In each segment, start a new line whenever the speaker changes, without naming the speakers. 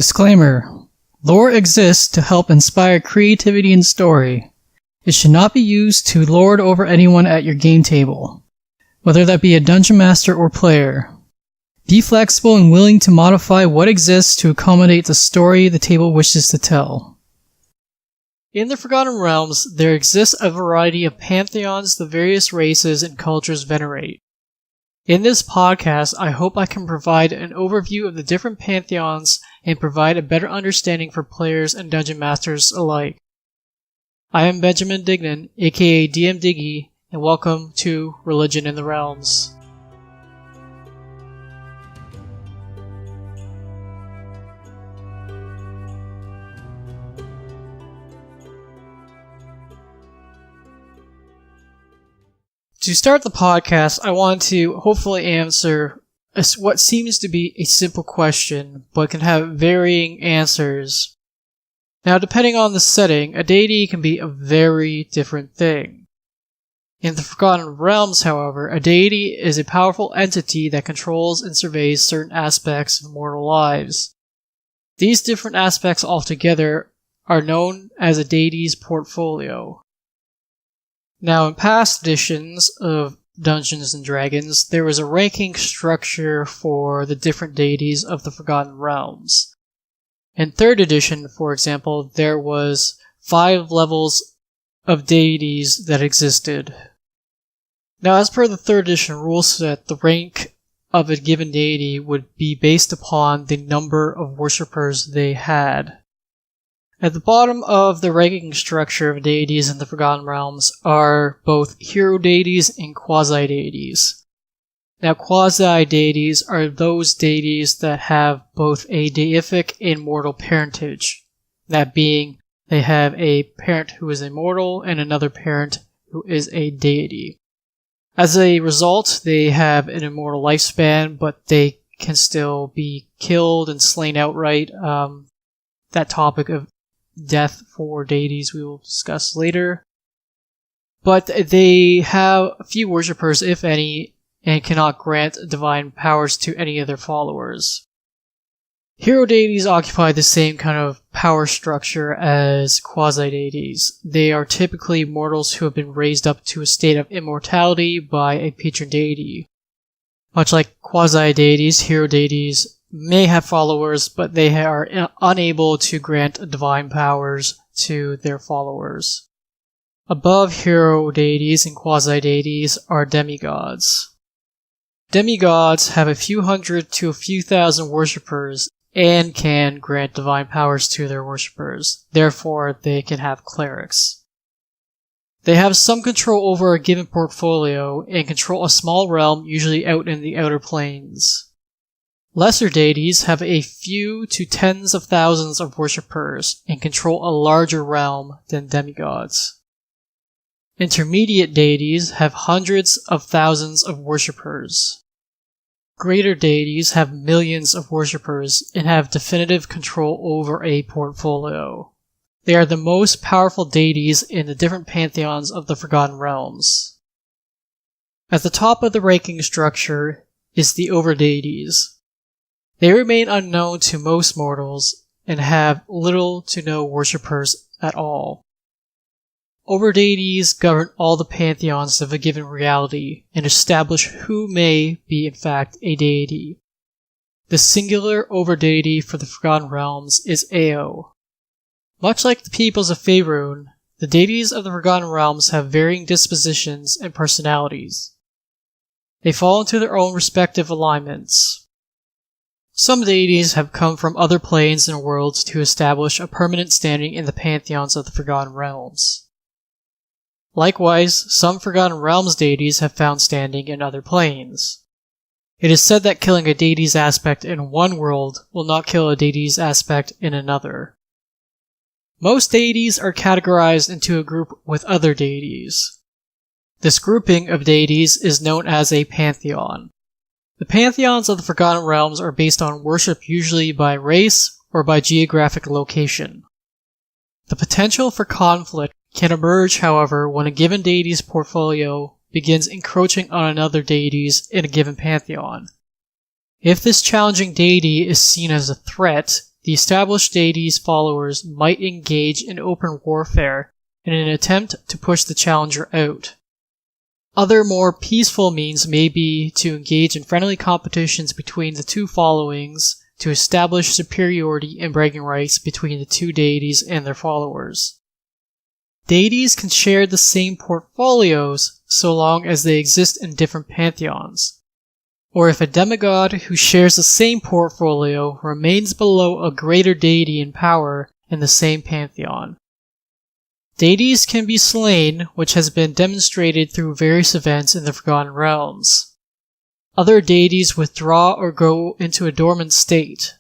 Disclaimer: lore exists to help inspire creativity and story. It should not be used to lord over anyone at your game table, whether that be a dungeon master or player. Be flexible and willing to modify what exists to accommodate the story the table wishes to tell. In the Forgotten Realms, there exists a variety of pantheons the various races and cultures venerate. In this podcast, I hope I can provide an overview of the different pantheons and provide a better understanding for players and dungeon masters alike. I am Benjamin Dignan, aka DM Diggy, and welcome to Religion in the Realms. To start the podcast, I want to hopefully answer what seems to be a simple question, but can have varying answers. Now, depending on the setting, a deity can be a very different thing. In the Forgotten Realms, however, a deity is a powerful entity that controls and surveys certain aspects of mortal lives. These different aspects altogether are known as a deity's portfolio. Now, in past editions of Dungeons & Dragons, there was a ranking structure for the different deities of the Forgotten Realms. In 3rd edition, for example, there was 5 levels of deities that existed. Now, as per the 3rd edition rule set, the rank of a given deity would be based upon the number of worshippers they had. At the bottom of the ranking structure of deities in the Forgotten Realms are both hero deities and quasi-deities. Now, quasi-deities are those deities that have both a deific and mortal parentage. That being, they have a parent who is a mortal and another parent who is a deity. As a result, they have an immortal lifespan, but they can still be killed and slain outright. That topic of death for deities we will discuss later. But they have few worshippers, if any, and cannot grant divine powers to any of their followers. Hero deities occupy the same kind of power structure as quasi-deities. They are typically mortals who have been raised up to a state of immortality by a patron deity. Much like quasi-deities, hero deities may have followers, but they are unable to grant divine powers to their followers. Above hero deities and quasi-deities are demigods. Demigods have a few hundred to a few thousand worshippers and can grant divine powers to their worshippers. Therefore, they can have clerics. They have some control over a given portfolio and control a small realm, usually out in the outer planes. Lesser deities have a few to tens of thousands of worshippers and control a larger realm than demigods. Intermediate deities have hundreds of thousands of worshippers. Greater deities have millions of worshippers and have definitive control over a portfolio. They are the most powerful deities in the different pantheons of the Forgotten Realms. At the top of the ranking structure is the overdeities. They remain unknown to most mortals and have little to no worshippers at all. Overdeities govern all the pantheons of a given reality and establish who may be in fact a deity. The singular overdeity for the Forgotten Realms is Ao. Much like the peoples of Faerûn, the deities of the Forgotten Realms have varying dispositions and personalities. They fall into their own respective alignments. Some deities have come from other planes and worlds to establish a permanent standing in the pantheons of the Forgotten Realms. Likewise, some Forgotten Realms deities have found standing in other planes. It is said that killing a deity's aspect in one world will not kill a deity's aspect in another. Most deities are categorized into a group with other deities. This grouping of deities is known as a pantheon. The pantheons of the Forgotten Realms are based on worship usually by race or by geographic location. The potential for conflict can emerge, however, when a given deity's portfolio begins encroaching on another deity's in a given pantheon. If this challenging deity is seen as a threat, the established deity's followers might engage in open warfare in an attempt to push the challenger out. Other more peaceful means may be to engage in friendly competitions between the two followings to establish superiority and bragging rights between the two deities and their followers. Deities can share the same portfolios so long as they exist in different pantheons, or if a demigod who shares the same portfolio remains below a greater deity in power in the same pantheon. Deities can be slain, which has been demonstrated through various events in the Forgotten Realms. Other deities withdraw or go into a dormant state.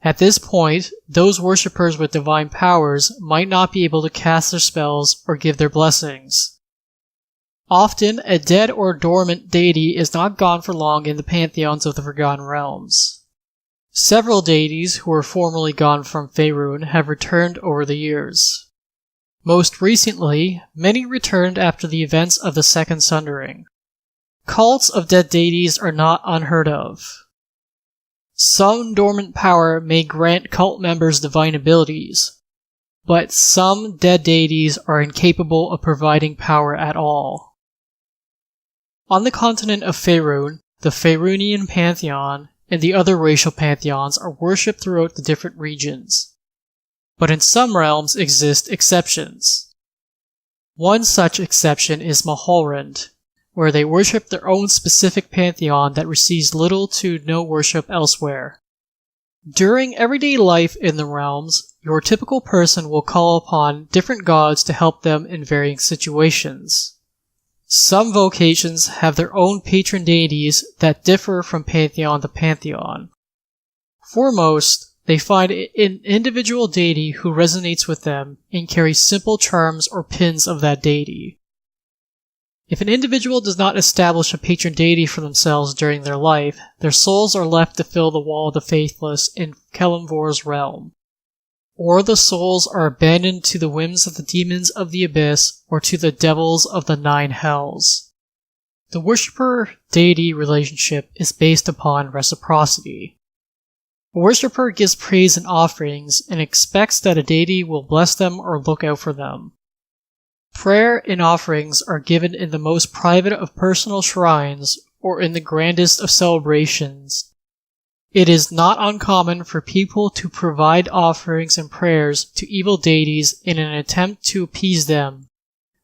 At this point, those worshippers with divine powers might not be able to cast their spells or give their blessings. Often, a dead or dormant deity is not gone for long in the pantheons of the Forgotten Realms. Several deities who were formerly gone from Faerûn have returned over the years. Most recently, many returned after the events of the Second Sundering. Cults of dead deities are not unheard of. Some dormant power may grant cult members divine abilities, but some dead deities are incapable of providing power at all. On the continent of Faerûn, the Faerûnian Pantheon and the other racial pantheons are worshipped throughout the different regions, but in some realms exist exceptions. One such exception is Malholrand, where they worship their own specific pantheon that receives little to no worship elsewhere. During everyday life in the realms, your typical person will call upon different gods to help them in varying situations. Some vocations have their own patron deities that differ from pantheon to pantheon. For most, they find an individual deity who resonates with them and carries simple charms or pins of that deity. If an individual does not establish a patron deity for themselves during their life, their souls are left to fill the wall of the faithless in Kelemvor's realm. Or the souls are abandoned to the whims of the demons of the abyss or to the devils of the 9 hells. The worshipper-deity relationship is based upon reciprocity. A worshipper gives praise and offerings and expects that a deity will bless them or look out for them. Prayer and offerings are given in the most private of personal shrines or in the grandest of celebrations. It is not uncommon for people to provide offerings and prayers to evil deities in an attempt to appease them,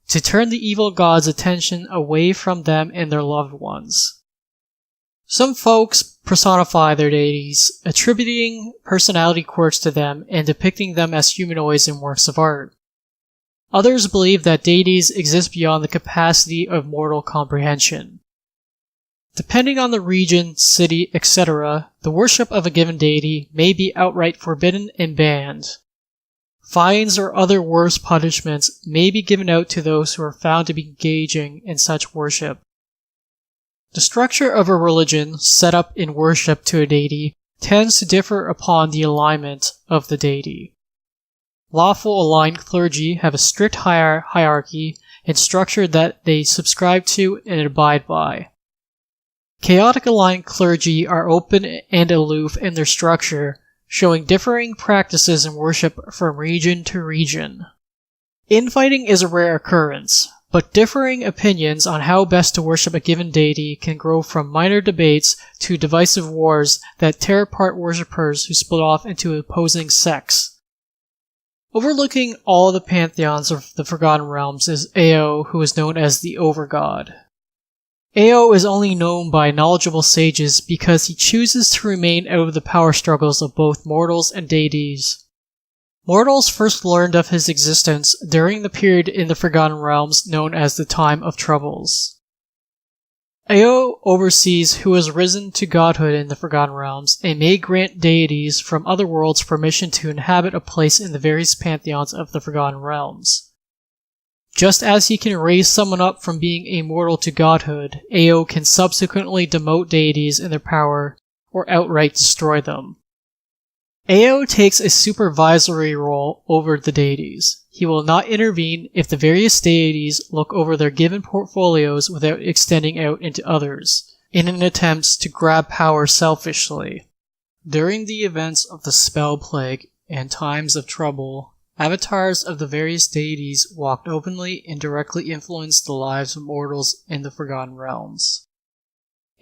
to turn the evil god's attention away from them and their loved ones. Some folks personify their deities, attributing personality quirks to them and depicting them as humanoids in works of art. Others believe that deities exist beyond the capacity of mortal comprehension. Depending on the region, city, etc., the worship of a given deity may be outright forbidden and banned. Fines or other worse punishments may be given out to those who are found to be engaging in such worship. The structure of a religion set up in worship to a deity tends to differ upon the alignment of the deity. Lawful aligned clergy have a strict hierarchy and structure that they subscribe to and abide by. Chaotic aligned clergy are open and aloof in their structure, showing differing practices in worship from region to region. Infighting is a rare occurrence, but differing opinions on how best to worship a given deity can grow from minor debates to divisive wars that tear apart worshippers who split off into opposing sects. Overlooking all the pantheons of the Forgotten Realms is Ao, who is known as the Overgod. Ao is only known by knowledgeable sages because he chooses to remain out of the power struggles of both mortals and deities. Mortals first learned of his existence during the period in the Forgotten Realms known as the Time of Troubles. Ao oversees who has risen to godhood in the Forgotten Realms and may grant deities from other worlds permission to inhabit a place in the various pantheons of the Forgotten Realms. Just as he can raise someone up from being a mortal to godhood, Ao can subsequently demote deities in their power or outright destroy them. Ao takes a supervisory role over the deities. He will not intervene if the various deities look over their given portfolios without extending out into others, in an attempt to grab power selfishly. During the events of the Spell Plague and times of trouble, avatars of the various deities walked openly and directly influenced the lives of mortals in the Forgotten Realms.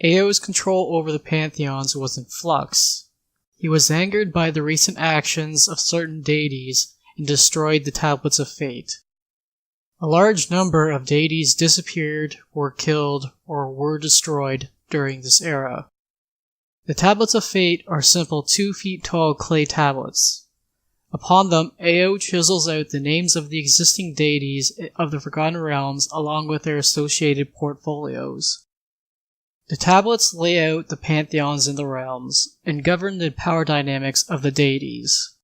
Ao's control over the Pantheons was in flux. He was angered by the recent actions of certain deities and destroyed the Tablets of Fate. A large number of deities disappeared, were killed, or were destroyed during this era. The Tablets of Fate are simple 2 feet tall clay tablets. Upon them, Ao chisels out the names of the existing deities of the Forgotten Realms along with their associated portfolios. The tablets lay out the pantheons in the realms and govern the power dynamics of the deities.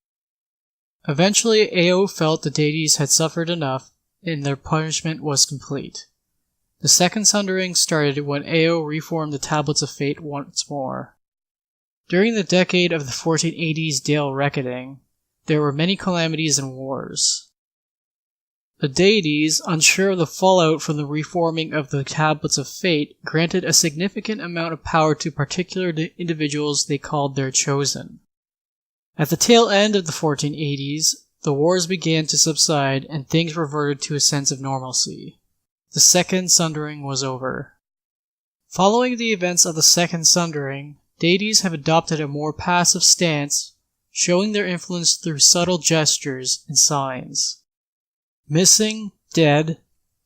Eventually, Ao felt the deities had suffered enough and their punishment was complete. The Second Sundering started when Ao reformed the Tablets of Fate once more. During the decade of the 1480s Dale Reckoning, there were many calamities and wars. The deities, unsure of the fallout from the reforming of the Tablets of Fate, granted a significant amount of power to particular individuals they called their chosen. At the tail end of the 1480s, the wars began to subside and things reverted to a sense of normalcy. The Second Sundering was over. Following the events of the Second Sundering, deities have adopted a more passive stance, showing their influence through subtle gestures and signs. Missing, dead,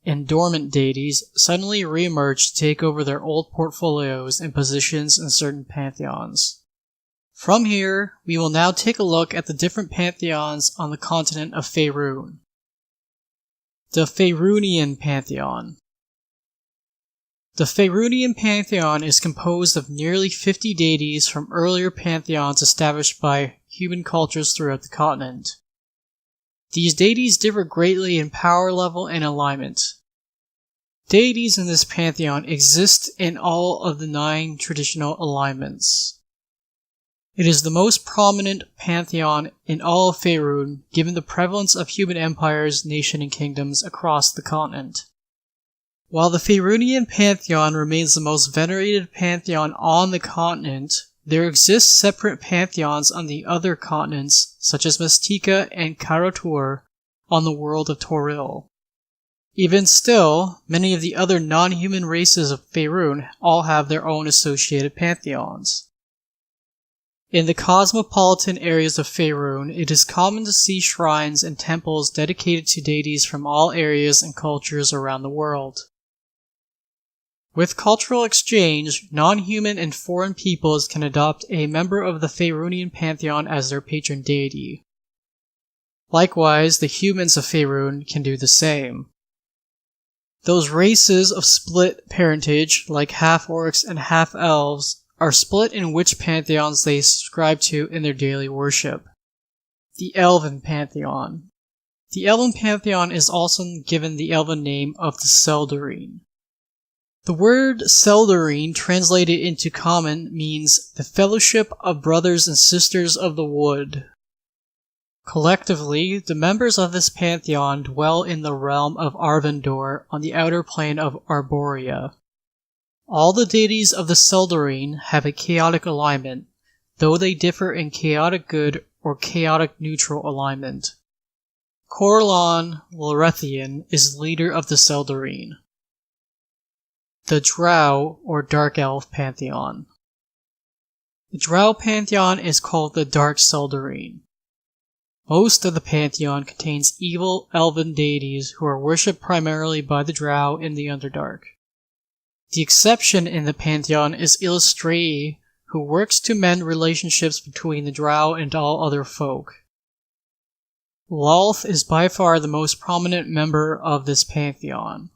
and dormant deities suddenly re-emerge to take over their old portfolios and positions in certain pantheons. From here, we will now take a look at the different pantheons on the continent of Faerûn. The Faerûnian Pantheon. The Faerûnian Pantheon is composed of nearly 50 deities from earlier pantheons established by human cultures throughout the continent. These deities differ greatly in power level and alignment. Deities in this pantheon exist in all of the 9 traditional alignments. It is the most prominent pantheon in all of Faerûn, given the prevalence of human empires, nations, and kingdoms across the continent. While the Faerûnian Pantheon remains the most venerated pantheon on the continent, there exist separate pantheons on the other continents, such as Mystica and Karatur on the world of Toril. Even still, many of the other non-human races of Faerûn all have their own associated pantheons. In the cosmopolitan areas of Faerûn, it is common to see shrines and temples dedicated to deities from all areas and cultures around the world. With cultural exchange, non-human and foreign peoples can adopt a member of the Faerûnian pantheon as their patron deity. Likewise, the humans of Faerûn can do the same. Those races of split parentage, like half-orcs and half-elves, are split in which pantheons they subscribe to in their daily worship. The Elven Pantheon. The Elven Pantheon is also given the elven name of the Seldarine. The word Seldarine, translated into common, means the fellowship of brothers and sisters of the wood. Collectively, the members of this pantheon dwell in the realm of Arvendor on the outer plane of Arborea. All the deities of the Seldarine have a chaotic alignment, though they differ in chaotic good or chaotic neutral alignment. Corellon Lorethian is leader of the Seldarine. The Drow, or Dark Elf Pantheon. The Drow Pantheon is called the Dark Seldarine. Most of the pantheon contains evil elven deities who are worshipped primarily by the Drow in the Underdark. The exception in the pantheon is Illustrae, who works to mend relationships between the Drow and all other folk. Lolth is by far the most prominent member of this pantheon.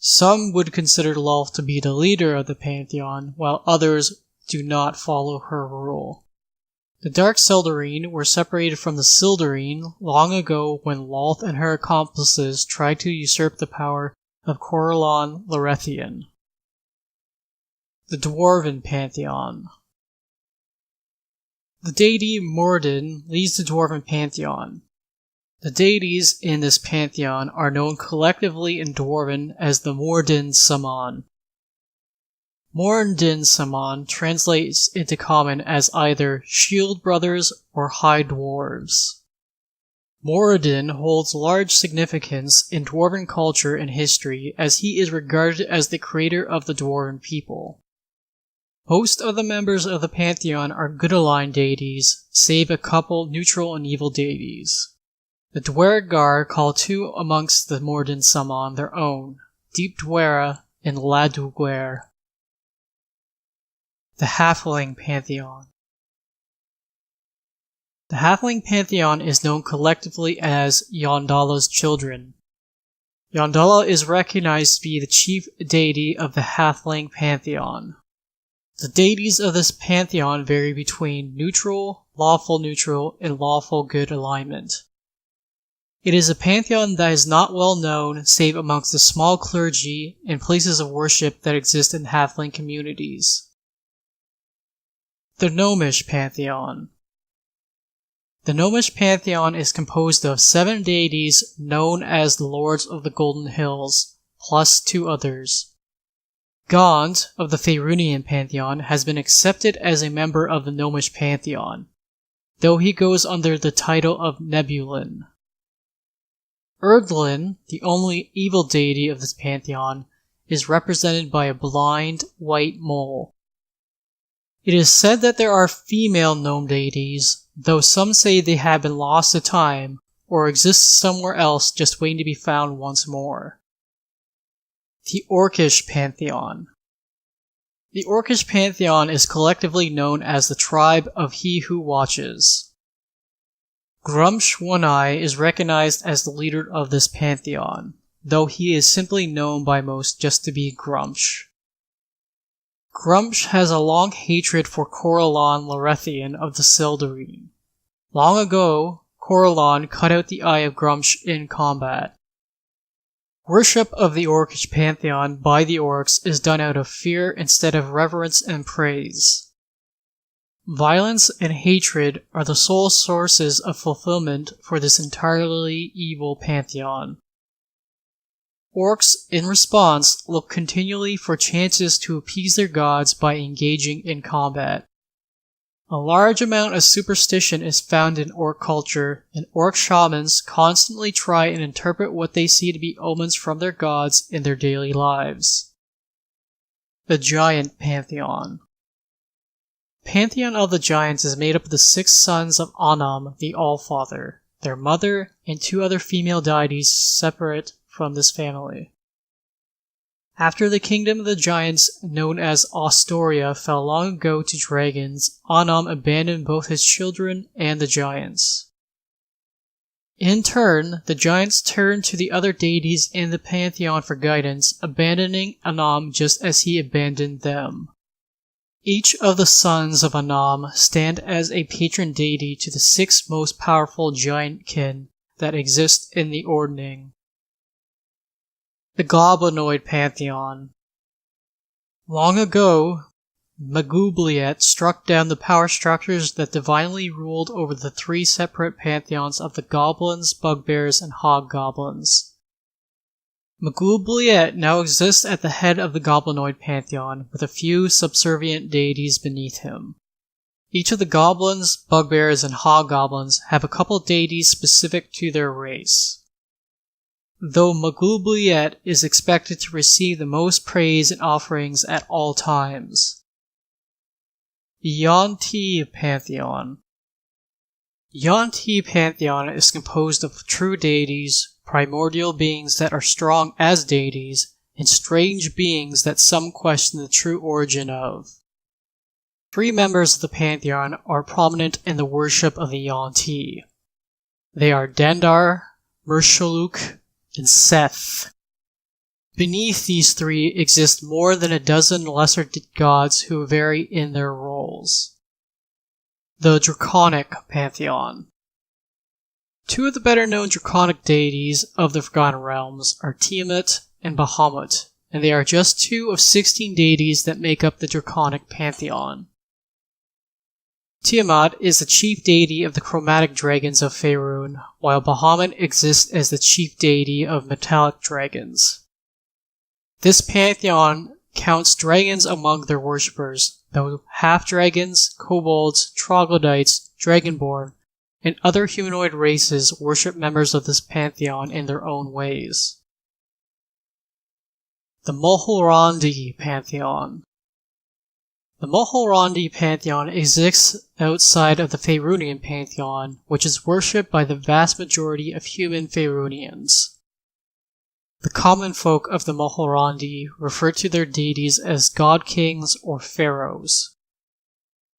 Some would consider Lolth to be the leader of the pantheon, while others do not follow her rule. The Dark Seldarine were separated from the Sildarine long ago when Lolth and her accomplices tried to usurp the power of Corellon Lorethian. The Dwarven Pantheon. The deity Morden leads the Dwarven Pantheon. The deities in this pantheon are known collectively in Dwarven as the Morden Saman. Moradin Saman translates into common as either shield brothers or high dwarves. Moradin holds large significance in dwarven culture and history as he is regarded as the creator of the dwarven people. Most of the members of the Pantheon are good-aligned deities, save a couple neutral and evil deities. The Dwergar call two amongst the Moradin Saman their own, Deep Dwera and Ladugwer. The Halfling Pantheon. The Halfling Pantheon is known collectively as Yondala's children. Yondala is recognized to be the chief deity of the Halfling Pantheon. The deities of this pantheon vary between neutral, and lawful good alignment. It is a pantheon that is not well known save amongst the small clergy and places of worship that exist in halfling communities. The Gnomish Pantheon. The Gnomish Pantheon is composed of 7 deities known as the Lords of the Golden Hills, plus 2 others. Gond of the Faerûnian Pantheon has been accepted as a member of the Gnomish Pantheon, though he goes under the title of Nebulin. Erdlin, the only evil deity of this pantheon, is represented by a blind, white mole. It is said that there are female gnome deities, though some say they have been lost to time, or exist somewhere else just waiting to be found once more. The Orcish Pantheon. The Orcish Pantheon is collectively known as the tribe of He Who Watches. Grumsh One-Eye is recognized as the leader of this pantheon, though he is simply known by most just to be Grumsh. Grumsh has a long hatred for Corellon Lorethian of the Sildarine. Long ago, Corellon cut out the eye of Grumsh in combat. Worship of the Orcish pantheon by the orcs is done out of fear instead of reverence and praise. Violence and hatred are the sole sources of fulfillment for this entirely evil pantheon. Orcs, in response, look continually for chances to appease their gods by engaging in combat. A large amount of superstition is found in orc culture, and orc shamans constantly try and interpret what they see to be omens from their gods in their daily lives. The Giant Pantheon. Pantheon of the Giants is made up of the 6 sons of Anam, the Allfather, their mother, and 2 other female deities separate from this family. After the kingdom of the giants, known as Astoria, fell long ago to dragons, Anam abandoned both his children and the giants. In turn, the giants turned to the other deities in the pantheon for guidance, abandoning Anam just as he abandoned them. Each of the sons of Anam stand as a patron deity to the 6 most powerful giant kin that exist in the Ordning. The Goblinoid Pantheon. Long ago, Magubliet struck down the power structures that divinely ruled over the 3 separate pantheons of the goblins, bugbears, and hobgoblins. Magubliet now exists at the head of the Goblinoid Pantheon, with a few subservient deities beneath him. Each of the goblins, bugbears, and hobgoblins have a couple deities specific to their race. Though Magubliet is expected to receive the most praise and offerings at all times. The Yuan-Ti Pantheon. Yuan-Ti Pantheon is composed of true deities, primordial beings that are strong as deities, and strange beings that some question the true origin of. 3 members of the pantheon are prominent in the worship of the Yuan-Ti. They are Dandar, Mershuluk, and Seth. Beneath these 3 exist more than a dozen lesser gods who vary in their roles. The Draconic Pantheon. 2 of the better-known draconic deities of the Forgotten Realms are Tiamat and Bahamut, and they are just 2 of 16 deities that make up the Draconic Pantheon. Tiamat is the chief deity of the chromatic dragons of Faerûn, while Bahamut exists as the chief deity of metallic dragons. This pantheon counts dragons among their worshippers, though half-dragons, kobolds, troglodytes, dragonborn, and other humanoid races worship members of this pantheon in their own ways. The Mulhorandi Pantheon. The Mulhorandi Pantheon exists outside of the Faerûnian Pantheon, which is worshipped by the vast majority of human Faerûnians. The common folk of the Mulhorandi refer to their deities as god-kings or pharaohs.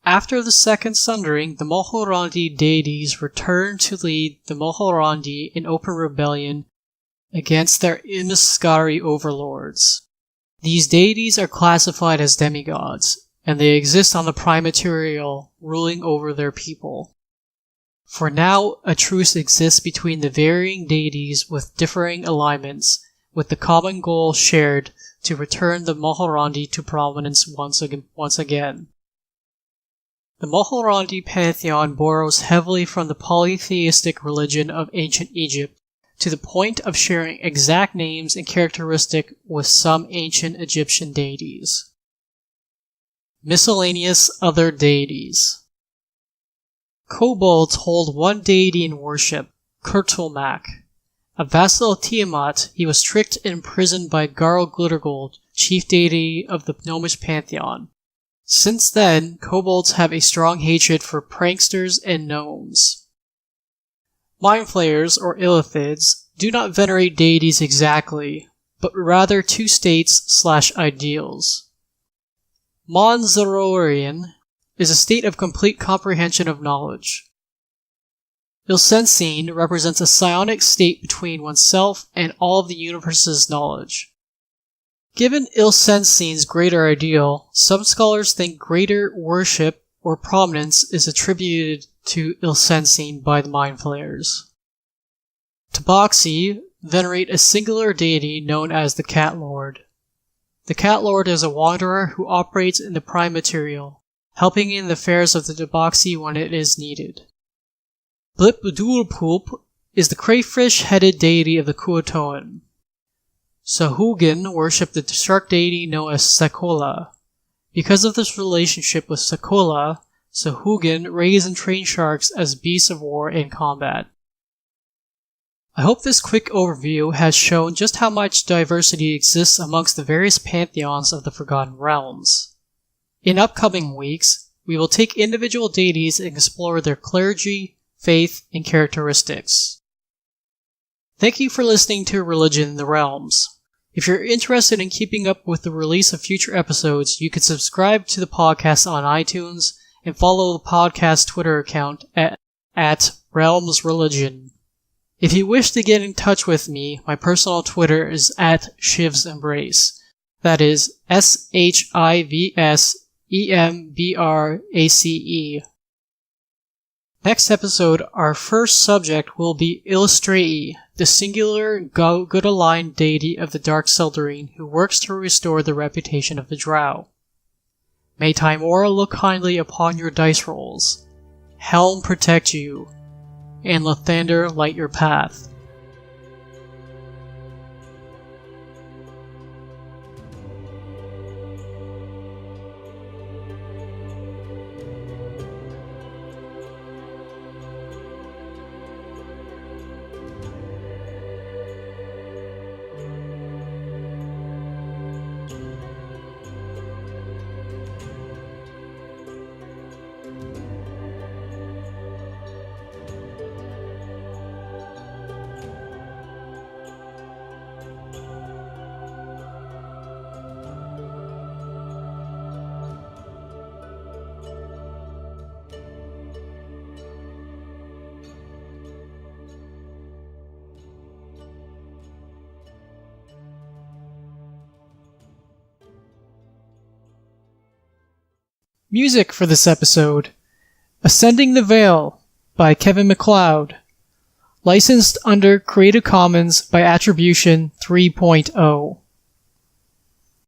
After the Second Sundering, the Mulhorandi deities returned to lead the Mulhorandi in open rebellion against their Imaskari overlords. These deities are classified as demigods, and they exist on the prime material, ruling over their people. For now, a truce exists between the varying deities with differing alignments, with the common goal shared to return the Mulhorandi to prominence once again. The Mulhorandi pantheon borrows heavily from the polytheistic religion of ancient Egypt, to the point of sharing exact names and characteristics with some ancient Egyptian deities. Miscellaneous other deities. Kobolds hold one deity in worship, Kurtulmak. A vassal of Tiamat, he was tricked and imprisoned by Garl-Glittergold, chief deity of the gnomish pantheon. Since then, kobolds have a strong hatred for pranksters and gnomes. Mind flayers, or illithids, do not venerate deities exactly, but rather two states/ideals. Monzororian is a state of complete comprehension of knowledge. Ilsensine represents a psionic state between oneself and all of the universe's knowledge. Given Ilsensine's greater ideal, some scholars think greater worship or prominence is attributed to Ilsensine by the Mind Flayers. Tabaxi venerate a singular deity known as the Cat Lord. The Cat Lord is a wanderer who operates in the prime material, helping in the affairs of the Tabaxi when it is needed. Blipbudulpulp is the crayfish-headed deity of the Kuatoan. Sahugin worship the shark deity known as Sakola. Because of this relationship with Sakola, Sahugin raise and train sharks as beasts of war in combat. I hope this quick overview has shown just how much diversity exists amongst the various pantheons of the Forgotten Realms. In upcoming weeks, we will take individual deities and explore their clergy, faith, and characteristics. Thank you for listening to Religion in the Realms. If you're interested in keeping up with the release of future episodes, you can subscribe to the podcast on iTunes and follow the podcast Twitter account at Realms Religion. If you wish to get in touch with me, my personal Twitter is at Shiv's Embrace. That is SHIVSEMBRACE. Next episode, our first subject will be Illustrae, the singular good-aligned deity of the Dark Seldarine who works to restore the reputation of the Drow. May Timora look kindly upon your dice rolls, Helm protect you, and Lathander light your path. Music for this episode: Ascending the Vale by Kevin MacLeod. Licensed under Creative Commons by Attribution 3.0.